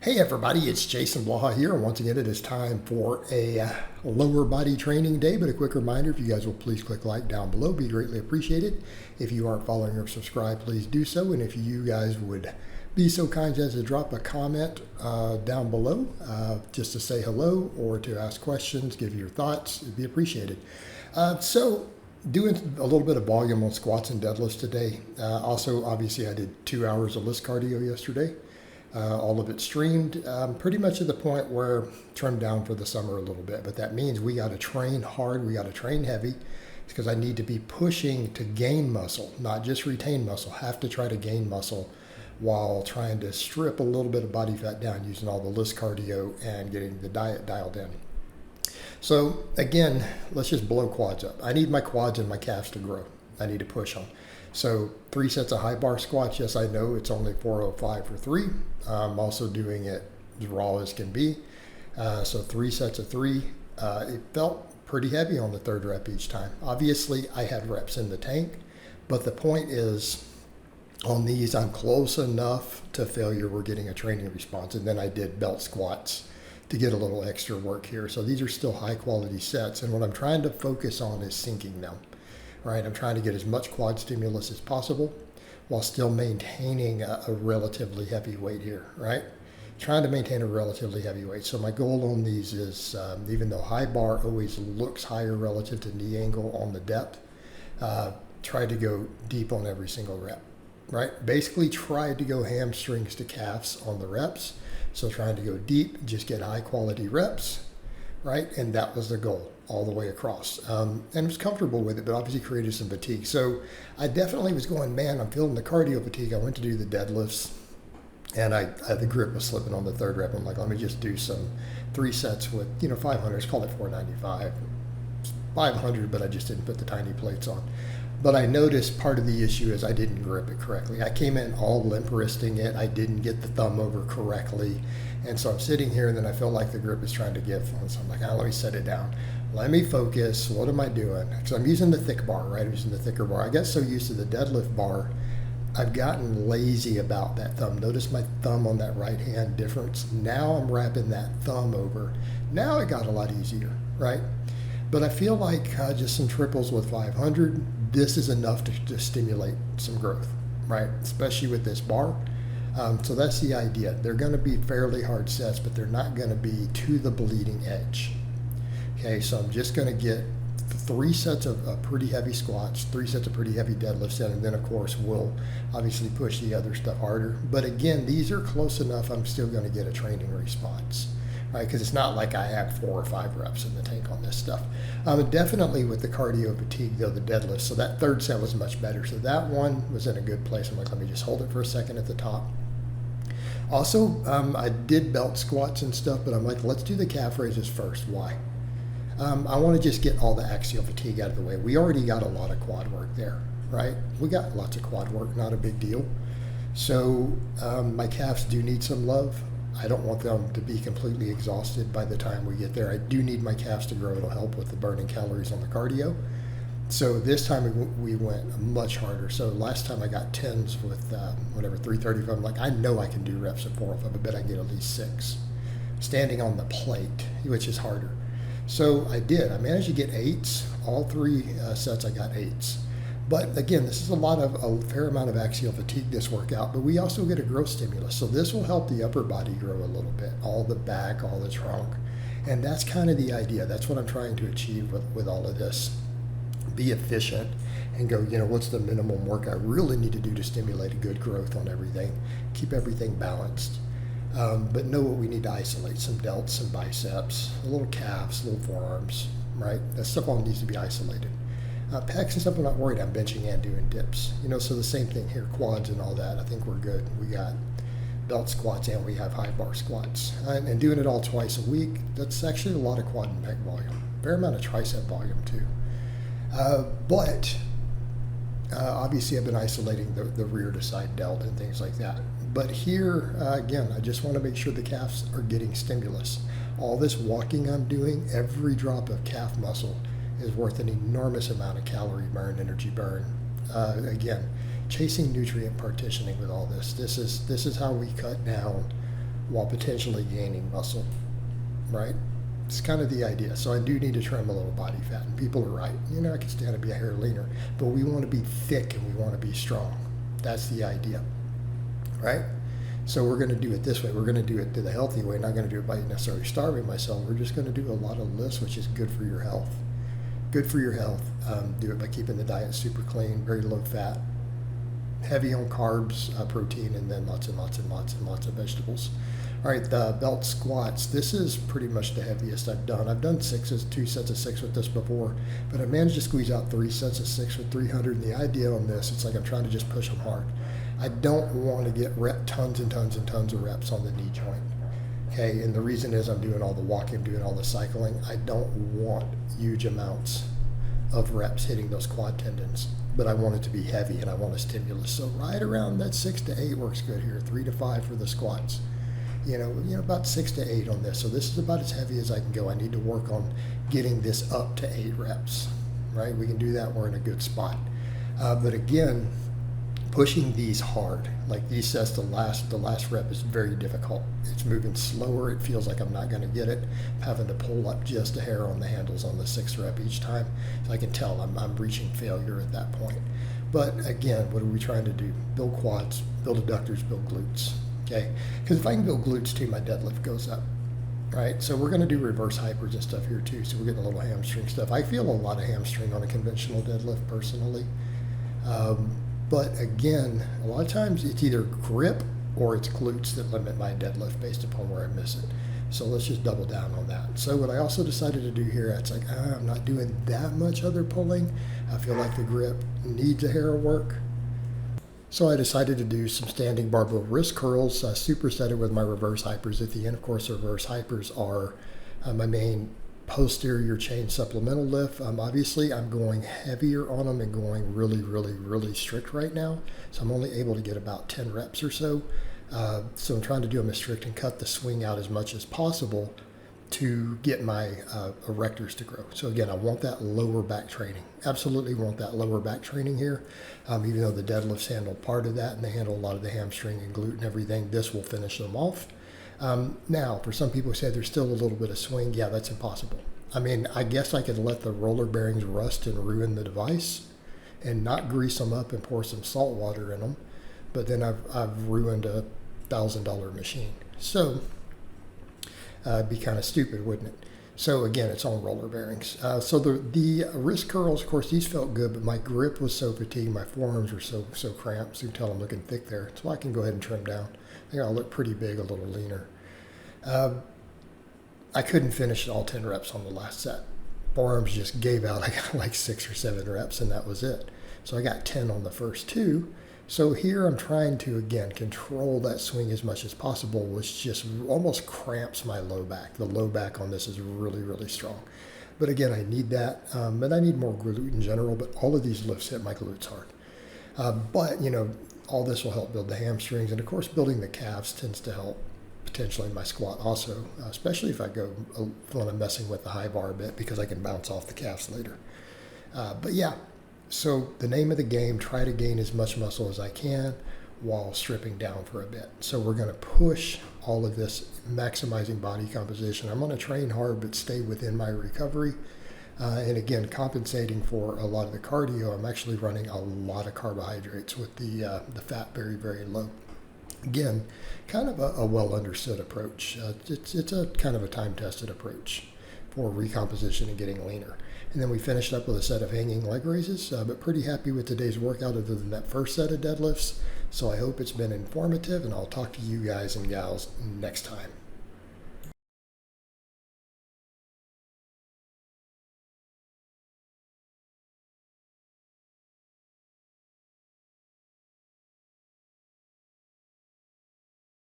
Hey everybody, it's Jason Blaha here, and once again it is time for a lower body training day, but a quick reminder, if you guys will please click like down below, be greatly appreciated. If you aren't following or subscribed, please do so, and if you guys would be so kind as to drop a comment down below just to say hello or to ask questions, give your thoughts, it'd be appreciated. So doing a little bit of volume on squats and deadlifts today. Also, obviously I did 2 hours of list cardio yesterday. All of it streamed, pretty much at the point where trimmed down for the summer a little bit. But that means we got to train hard, we got to train heavy, because I need to be pushing to gain muscle, not just retain muscle. Have to try to gain muscle while trying to strip a little bit of body fat down using all the list cardio and getting the diet dialed in. So again, let's just blow quads up. I need my quads and my calves to grow. I need to push on. So 3 sets of high bar squats. Yes, I know it's only 405 for 3. I'm also doing it as raw as can be. So 3 sets of 3. It felt pretty heavy on the third rep each time. Obviously, I had reps in the tank, but the point is on these, I'm close enough to failure. We're getting a training response. And then I did belt squats to get a little extra work here. So these are still high quality sets. And what I'm trying to focus on is sinking them. Right, I'm trying to get as much quad stimulus as possible while still maintaining a relatively heavy weight here, right? Trying to maintain a relatively heavy weight. So my goal on these is, even though high bar always looks higher relative to knee angle on the depth, try to go deep on every single rep, right? Basically try to go hamstrings to calves on the reps. So trying to go deep, just get high quality reps, right? And that was the goal all the way across. And was comfortable with it, but obviously created some fatigue. So I definitely was going, man, I'm feeling the cardio fatigue. I went to do the deadlifts and the grip was slipping on the third rep. I'm like, let me just do some 3 sets with, 500, it's called it 495, 500, but I just didn't put the tiny plates on. But I noticed part of the issue is I didn't grip it correctly. I came in all limp wristing it. I didn't get the thumb over correctly. And so I'm sitting here and then I feel like the grip is trying to give. So I'm like, let me set it down. Let me focus. What am I doing? So I'm using the thick bar, right? I'm using the thicker bar. I got so used to the deadlift bar, I've gotten lazy about that thumb. Notice my thumb on that right hand difference. Now I'm wrapping that thumb over. Now it got a lot easier, right? But I feel like just some triples with 500, this is enough to stimulate some growth, right? Especially with this bar. So that's the idea. They're going to be fairly hard sets, but they're not going to be to the bleeding edge. Okay, so I'm just going to get 3 sets of pretty heavy squats, 3 sets of pretty heavy deadlifts in, and then of course we'll obviously push the other stuff harder. But again, these are close enough, I'm still going to get a training response, right? Because it's not like I have 4 or 5 reps in the tank on this stuff. Definitely with the cardio fatigue though, the deadlift, so that third set was much better. So that one was in a good place. I'm like, let me just hold it for a second at the top. Also, I did belt squats and stuff, but I'm like, let's do the calf raises first. Why? I want to just get all the axial fatigue out of the way. We already got a lot of quad work there, right? We got lots of quad work, not a big deal. So my calves do need some love. I don't want them to be completely exhausted by the time we get there. I do need my calves to grow. It'll help with the burning calories on the cardio. So this time we went much harder. So last time I got 10s with 335. I'm like, I know I can do reps at 405. I bet I can get at least 6. Standing on the plate, which is harder. So I did. I managed to get 8s. All 3 sets I got 8s. But again, this is a fair amount of axial fatigue this workout, but we also get a growth stimulus. So this will help the upper body grow a little bit, all the back, all the trunk. And that's kind of the idea. That's what I'm trying to achieve with all of this. Be efficient and go, what's the minimum work I really need to do to stimulate a good growth on everything, keep everything balanced. But know what we need to isolate, some delts, some biceps, a little calves, little forearms, right? That stuff all needs to be isolated. Pecs and stuff, I'm not worried. I'm benching and doing dips. So the same thing here, quads and all that. I think we're good. We got belt squats and we have high bar squats. And doing it all twice a week, that's actually a lot of quad and pec volume. Fair amount of tricep volume too. But obviously I've been isolating the rear to side delt and things like that. But here, again, I just want to make sure the calves are getting stimulus. All this walking I'm doing, every drop of calf muscle is worth an enormous amount of calorie burn, energy burn. Again, chasing nutrient partitioning with all this. This is how we cut down while potentially gaining muscle, right? It's kind of the idea. So I do need to trim a little body fat, and people are right. I can stand to be a hair leaner, but we want to be thick and we want to be strong. That's the idea, right? So we're going to do it this way. We're going to do it the healthy way, not going to do it by necessarily starving myself. We're just going to do a lot of lifts, which is good for your health. Good for your health. Do it by keeping the diet super clean, very low fat, heavy on carbs, protein, and then lots and lots and lots and lots of vegetables. All right, the belt squats. This is pretty much the heaviest I've done. I've done 2 sets of 6 with this before, but I managed to squeeze out 3 sets of 6 with 300. And the idea on this, it's like I'm trying to just push them hard. I don't want to get tons and tons and tons of reps on the knee joint. Okay, and the reason is I'm doing all the walking, I'm doing all the cycling. I don't want huge amounts of reps hitting those quad tendons, but I want it to be heavy and I want a stimulus. So right around that 6 to 8 works good here. 3 to 5 for the squats. About 6 to 8 on this. So this is about as heavy as I can go. I need to work on getting this up to 8 reps, right? We can do that. We're in a good spot. But again, pushing these hard, like these sets, the last rep is very difficult. It's moving slower. It feels like I'm not going to get it. I'm having to pull up just a hair on the handles on the 6th rep each time. So I can tell I'm reaching failure at that point. But again, what are we trying to do? Build quads, build adductors, build glutes. Okay, because if I can build glutes too, my deadlift goes up, right? So we're going to do reverse hypers and stuff here too. So we're getting a little hamstring stuff. I feel a lot of hamstring on a conventional deadlift personally. But again, a lot of times it's either grip or it's glutes that limit my deadlift based upon where I miss it. So let's just double down on that. So what I also decided to do here, it's like, I'm not doing that much other pulling. I feel like the grip needs a hair of work. So I decided to do some standing barbell wrist curls, supersetted with my reverse hypers at the end. Of course, reverse hypers are my main posterior chain supplemental lift. Obviously, I'm going heavier on them and going really, really, really strict right now. So I'm only able to get about 10 reps or so. So I'm trying to do them as strict and cut the swing out as much as possible to get my erectors to grow. So again, I want that lower back training. Absolutely want that lower back training here. Even though the deadlifts handle part of that and they handle a lot of the hamstring and glute and everything, this will finish them off. Now, for some people who say there's still a little bit of swing, yeah, that's impossible. I mean, I guess I could let the roller bearings rust and ruin the device and not grease them up and pour some salt water in them, but then I've ruined a $1,000 machine. So it'd be kind of stupid, wouldn't it? So again, it's on roller bearings. So the wrist curls, of course, these felt good, but my grip was so fatigued, my forearms were so cramped. So you can tell I'm looking thick there. So I can go ahead and trim down. I think I'll look pretty big, a little leaner. I couldn't finish all 10 reps on the last set. Forearms just gave out. I got like 6 or 7 reps, and that was it. So I got 10 on the first 2. So here I'm trying to, again, control that swing as much as possible, which just almost cramps my low back. The low back on this is really, really strong. But again, I need that, and I need more glute in general, but all of these lifts hit my glutes hard. But, all this will help build the hamstrings, and of course, building the calves tends to help potentially my squat also, especially if I go when I'm messing with the high bar a bit, because I can bounce off the calves later. But yeah. So the name of the game, try to gain as much muscle as I can while stripping down for a bit. So we're going to push all of this, maximizing body composition. I'm going to train hard but stay within my recovery. And again, compensating for a lot of the cardio, I'm actually running a lot of carbohydrates with the fat very, very low. Again, kind of a well understood approach. It's a kind of a time-tested approach for recomposition and getting leaner. And then we finished up with a set of hanging leg raises, but pretty happy with today's workout other than that first set of deadlifts. So I hope it's been informative, and I'll talk to you guys and gals next time.